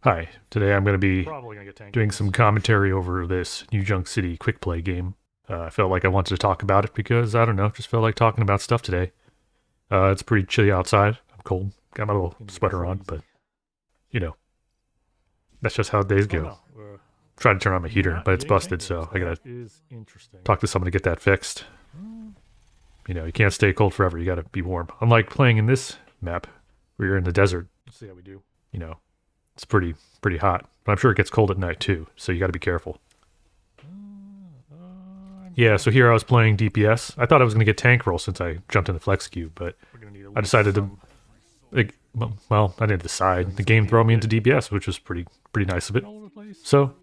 Hi, today I'm going to be doing some commentary over this New Junk City quick play game. I felt like I wanted to talk about it because, I don't know, just felt like talking about stuff today. It's pretty chilly outside. I'm cold. Got my little sweater on, but, you know, that's just how days go. Tried to turn on my heater, but it's busted, so I gotta talk to someone to get that fixed. You know, you can't stay cold forever. You gotta be warm. Unlike playing in this map, where you're in the desert. Let's see how we do. You know, it's pretty hot, but I'm sure it gets cold at night too, so you got to be careful. Yeah, so here I was playing DPS. I thought I was going to get tank roll since I jumped in the flex queue, but I decided to, like, well, I didn't decide. The game threw me into DPS, which was pretty nice of it. So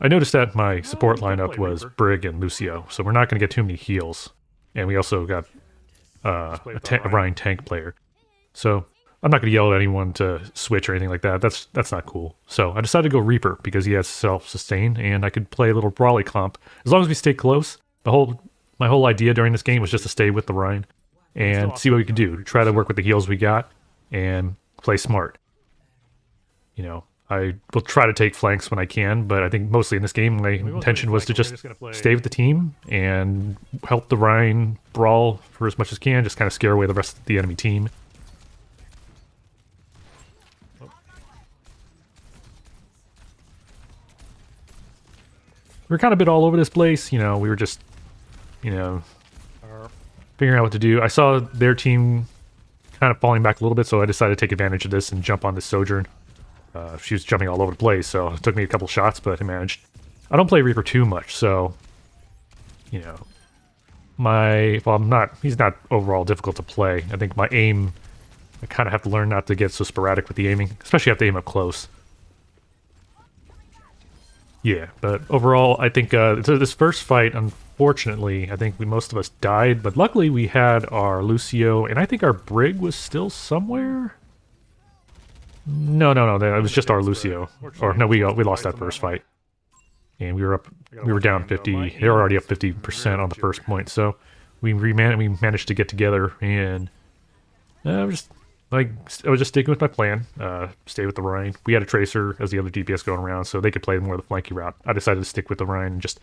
I noticed that my support lineup was Brig and Lucio, so we're not going to get too many heals, and we also got a Rein tank player. So I'm not going to yell at anyone to switch or anything like that. That's not cool. So I decided to go Reaper because he has self-sustain, and I could play a little brawly comp. As long as we stay close, my whole idea during this game was just to stay with the Rein and see what we could do. Try to work with the heals we got and play smart. You know, I will try to take flanks when I can, but I think mostly in this game my intention was to just stay with the team and help the Rein brawl for as much as can, just kind of scare away the rest of the enemy team. We were kind of a bit all over this place, you know, we were just, you know, figuring out what to do. I saw their team kind of falling back a little bit, so I decided to take advantage of this and jump on this Sojourn. She was jumping all over the place, so it took me a couple shots, but I managed. I don't play Reaper too much, so, you know, he's not overall difficult to play. I think my aim, I kind of have to learn not to get so sporadic with the aiming, especially have to aim up close. Yeah, but overall, I think so this first fight, unfortunately, I think most of us died, but luckily we had our Lucio, and I think our Brig was still somewhere? No, it was just our Lucio. Or, no, we lost that first fight. And we were down 50, they were already up 50% on the first point, so we managed to get together, and I was just sticking with my plan, stay with the Rein. We had a Tracer as the other DPS going around, so they could play more of the flanky route. I decided to stick with the Rein and just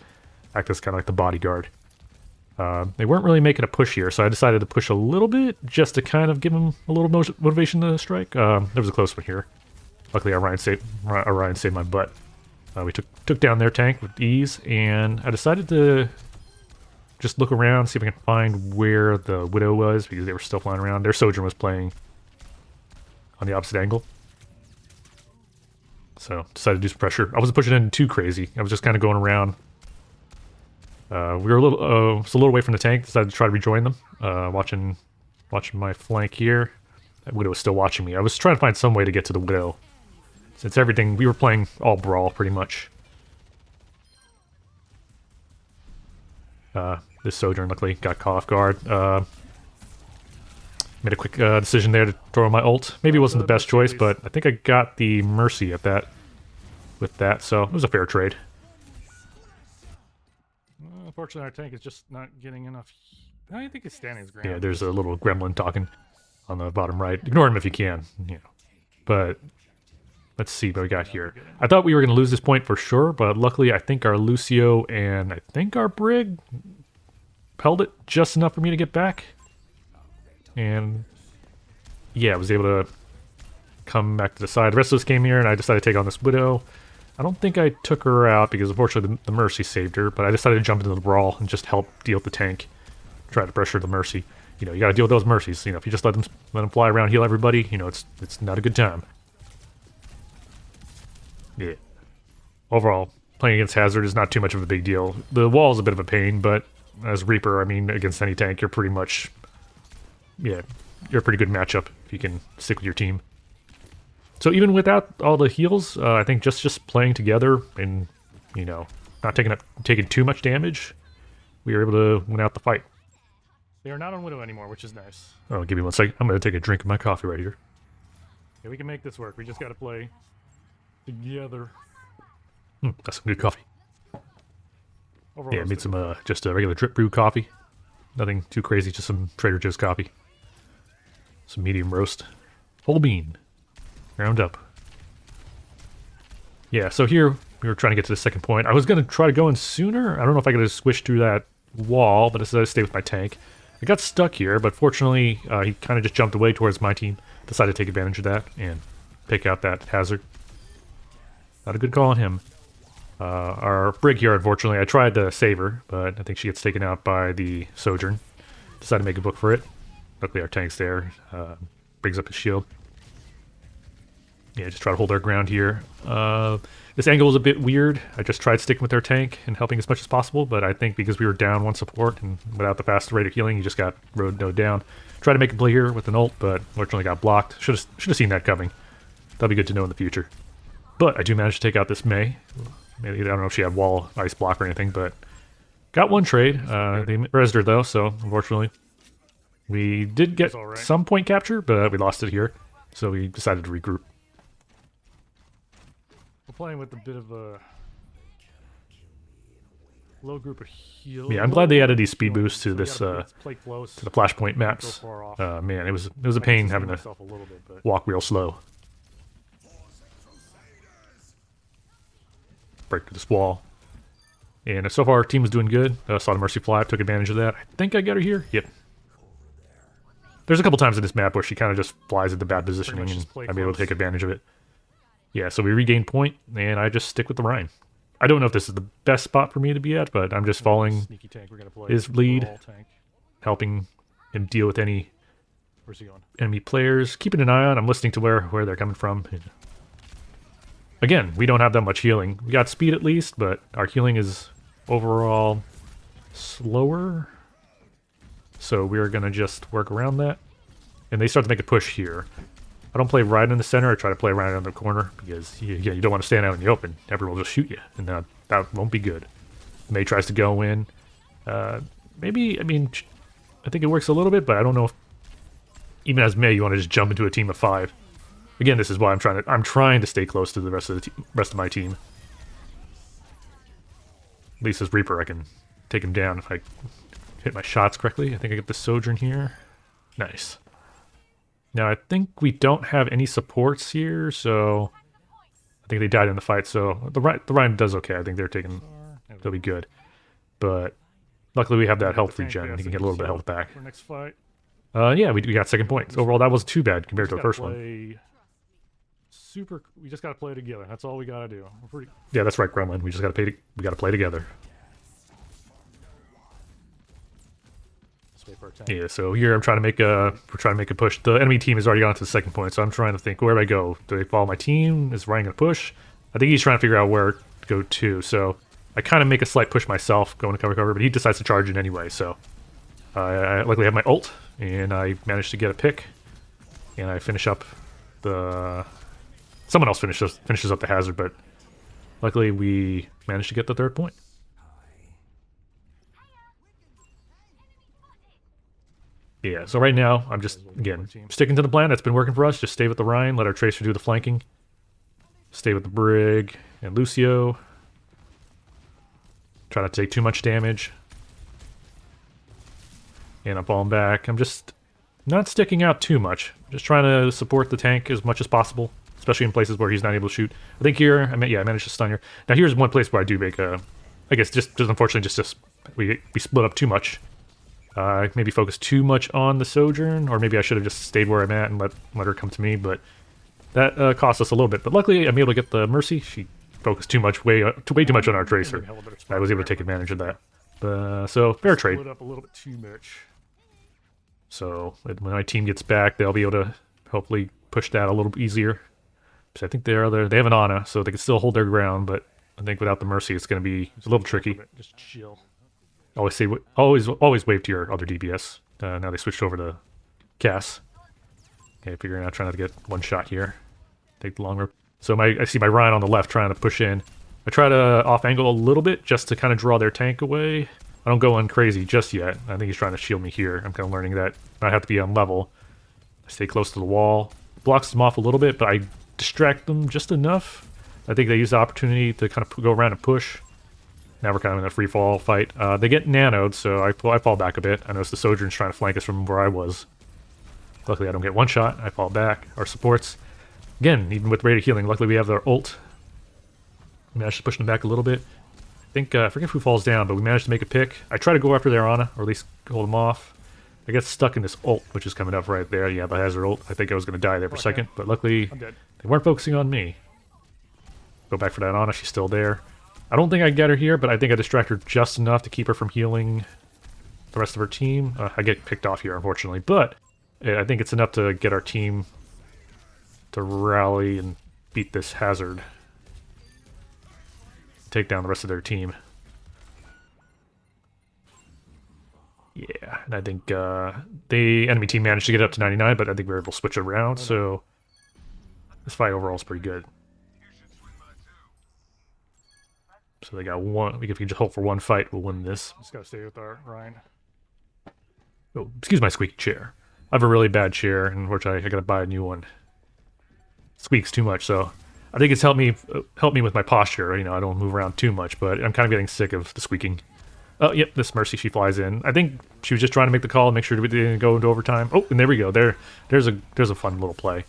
act as kind of like the bodyguard. They weren't really making a push here, so I decided to push a little bit, just to kind of give them a little motivation to strike. There was a close one here. Luckily, our Rein saved my butt. We took down their tank with ease, and I decided to just look around, see if I can find where the Widow was, because they were still flying around. Their Sojourn was playing on the opposite angle. So decided to do some pressure. I wasn't pushing in too crazy. I was just kind of going around. We were a little away from the tank. Decided to try to rejoin them. Watching my flank here. That Widow was still watching me. I was trying to find some way to get to the Widow. Since we were playing all brawl pretty much. This Sojourn luckily got caught off guard. Made a quick decision there to throw my ult. Maybe it wasn't the best choice, but I think I got the Mercy with that, so it was a fair trade. Unfortunately, our tank is just not getting enough. I think his standing is grand. Yeah, there's a little gremlin talking on the bottom right. Ignore him if you can, you know. But let's see what we got here. I thought we were going to lose this point for sure, but luckily I think our Lucio and I think our Brig held it just enough for me to get back. And yeah, I was able to come back to the side. The rest of us came here, and I decided to take on this Widow. I don't think I took her out because unfortunately the Mercy saved her, but I decided to jump into the brawl and just help deal with the tank. Try to pressure the Mercy. You know, you got to deal with those Mercies. You know, if you just let them fly around, heal everybody, you know, it's not a good time. Yeah. Overall, playing against Hazard is not too much of a big deal. The wall is a bit of a pain, but as Reaper, I mean, against any tank, you're pretty much... yeah, you're a pretty good matchup if you can stick with your team. So even without all the heals, I think just playing together and, you know, not taking too much damage, we were able to win out the fight. They are not on Widow anymore, which is nice. Oh, give me 1 second. I'm going to take a drink of my coffee right here. Yeah, we can make this work. We just got to play together. That's some good coffee. Overall, yeah, I made some just a regular drip brew coffee. Nothing too crazy, just some Trader Joe's coffee. Some medium roast. Whole bean. Ground up. Yeah, so here we were trying to get to the second point. I was going to try to go in sooner. I don't know if I could have switched through that wall, but instead I stayed with my tank. I got stuck here, but fortunately he kind of just jumped away towards my team. Decided to take advantage of that and pick out that hazard. Not a good call on him. Our Brig here, unfortunately, I tried to save her, but I think she gets taken out by the Sojourn. Decided to make a book for it. Luckily our tank's there. Brings up his shield. Yeah, just try to hold our ground here. This angle was a bit weird. I just tried sticking with their tank and helping as much as possible, but I think because we were down one support and without the fast rate of healing, you just got road down. Tried to make a play here with an ult, but unfortunately got blocked. Should have seen that coming. That'll be good to know in the future. But I do manage to take out this Mei. Maybe I don't know if she had wall ice block or anything, but got one trade. They rezzed her though, so unfortunately we did get some point capture, but we lost it here. So we decided to regroup. We're playing with a bit of a low group of heal. Yeah, I'm glad they added these speed boosts to this to the flashpoint maps. Man, it was a pain having to walk real slow. Break through this wall. And so far our team was doing good. Saw the Mercy fly, took advantage of that. I think I got her here. Yep. There's a couple times in this map where she kind of just flies into bad positioning and I'm able to take advantage of it. Yeah, so we regained point, and I just stick with the Rein. I don't know if this is the best spot for me to be at, but I'm just following his lead, helping him deal with any enemy players, keeping an eye on. I'm listening to where they're coming from. Again, we don't have that much healing. We got speed at least, but our healing is overall slower. So we're going to just work around that. And they start to make a push here. I don't play right in the center. I try to play right in the corner because you don't want to stand out in the open. Everyone will just shoot you, and that won't be good. Mei tries to go in. Maybe, I mean, I think it works a little bit, but I don't know if even as Mei you want to just jump into a team of 5. Again, this is why I'm trying to stay close to the rest of my team. At least as Reaper, I can take him down if I hit my shots correctly. I think I get the Sojourn here. Nice. Now, I think we don't have any supports here, so I think they died in the fight, so the Rein does okay. I think they'll be good. But luckily we have that health regen, and he can get a little bit of health back. Yeah, we got second points. Overall, that wasn't too bad compared to the first one. We just gotta play together. That's all we gotta do. Yeah, that's right, Gremlin. We just gotta play together. Yeah, so here we're trying to make a push. The enemy team has already gone to the second point, so I'm trying to think, where do I go? Do they follow my team? Is Rein gonna push? I think he's trying to figure out where to go to, so I kind of make a slight push myself, going to cover, but he decides to charge it anyway, so I luckily have my ult, and I managed to get a pick, and I finish up the... Someone else finishes up the hazard, but luckily we managed to get the third point. Yeah, so right now, I'm just, again, sticking to the plan that's been working for us. Just stay with the Rein, let our Tracer do the flanking. Stay with the Brig and Lucio. Try not to take too much damage. And I'm falling back. I'm just not sticking out too much. Just trying to support the tank as much as possible, especially in places where he's not able to shoot. I think here, I managed to stun here. Now here's one place where I do make a, I guess just unfortunately we split up too much. Maybe focus too much on the Sojourn, or maybe I should have just stayed where I'm at and let her come to me, but that cost us a little bit. But luckily, I'm able to get the Mercy. She focused way too much on our Tracer. I was able to take advantage of that. So, fair trade. Split up a little bit too much. So, when my team gets back, they'll be able to hopefully push that a little easier. So I think they have an Ana, so they can still hold their ground, but I think without the Mercy, it's a little tricky. Just chill. Always wave to your other DPS. Now they switched over to Cass. Okay, figuring out trying to get one shot here. Take the long rope. So I see my Rein on the left trying to push in. I try to off angle a little bit just to kind of draw their tank away. I don't go on crazy just yet. I think he's trying to shield me here. I'm kind of learning that I have to be on level. I stay close to the wall. Blocks them off a little bit, but I distract them just enough. I think they use the opportunity to kind of go around and push. Now we're kind of in a free fall fight. They get nanoed, so I fall back a bit. I notice the Sojourn's trying to flank us from where I was. Luckily I don't get one shot. I fall back. Our supports, again, even with rate of healing, luckily we have their ult. We managed to push them back a little bit. I think, I forget who falls down, but we managed to make a pick. I try to go after their Ana, or at least hold them off. I get stuck in this ult, which is coming up right there. Yeah, the hazard ult. I think I was going to die there for a second, but luckily they weren't focusing on me. Go back for that Ana. She's still there. I don't think I get her here, but I think I distract her just enough to keep her from healing the rest of her team. I get picked off here, unfortunately, but I think it's enough to get our team to rally and beat this hazard. Take down the rest of their team. Yeah, and I think the enemy team managed to get up to 99, but I think we were able to switch it around, so this fight overall is pretty good. So they got one. If we can just hope for one fight, we'll win this. Just gotta stay with our Rein. Oh, excuse my squeaky chair. I have a really bad chair, and unfortunately I gotta buy a new one. Squeaks too much, so I think it's helped me with my posture. You know, I don't move around too much, but I'm kind of getting sick of the squeaking. Oh, yep, this Mercy, she flies in. I think she was just trying to make the call and make sure we didn't go into overtime. Oh, and there we go. There's a fun little play.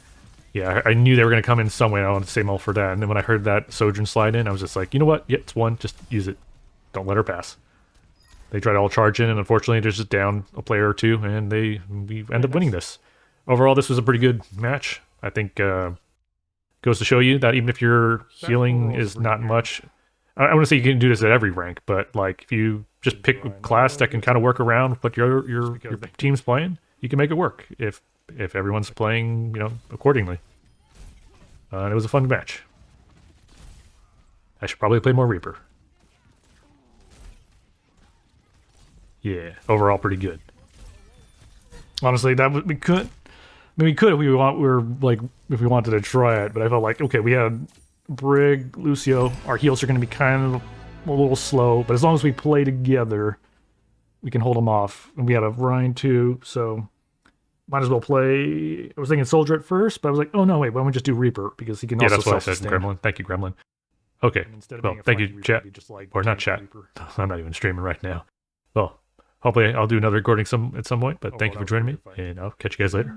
Yeah, I knew they were going to come in some way. I wanted to save all for that. And then when I heard that Sojourn slide in, I was just like, you know what? Yeah, it's one. Just use it. Don't let her pass. They tried to all charge in, and unfortunately, they're just down a player or two, and we end up winning this. Overall, this was a pretty good match. I think goes to show you that even if your healing is not much, I want to say you can do this at every rank, but like if you just pick a class that can kind of work around what your team's playing, you can make it work if everyone's playing, you know, accordingly. And it was a fun match. I should probably play more Reaper. Yeah, overall pretty good. Honestly, we could. I mean, we could if we wanted to try it, but I felt like, okay, we had Brig, Lucio, our heals are going to be kind of a little slow, but as long as we play together, we can hold them off. And we had a Rein too, so might as well play. I was thinking Soldier at first, but I was like, oh no, wait, why don't we just do Reaper? Because he can also that's what I said, Gremlin. Thank you, Gremlin. Okay, well, thank you, chat. Or not chat. I'm not even streaming right now. Well, hopefully I'll do another recording at some point, but thank you for joining me, and I'll catch you guys later.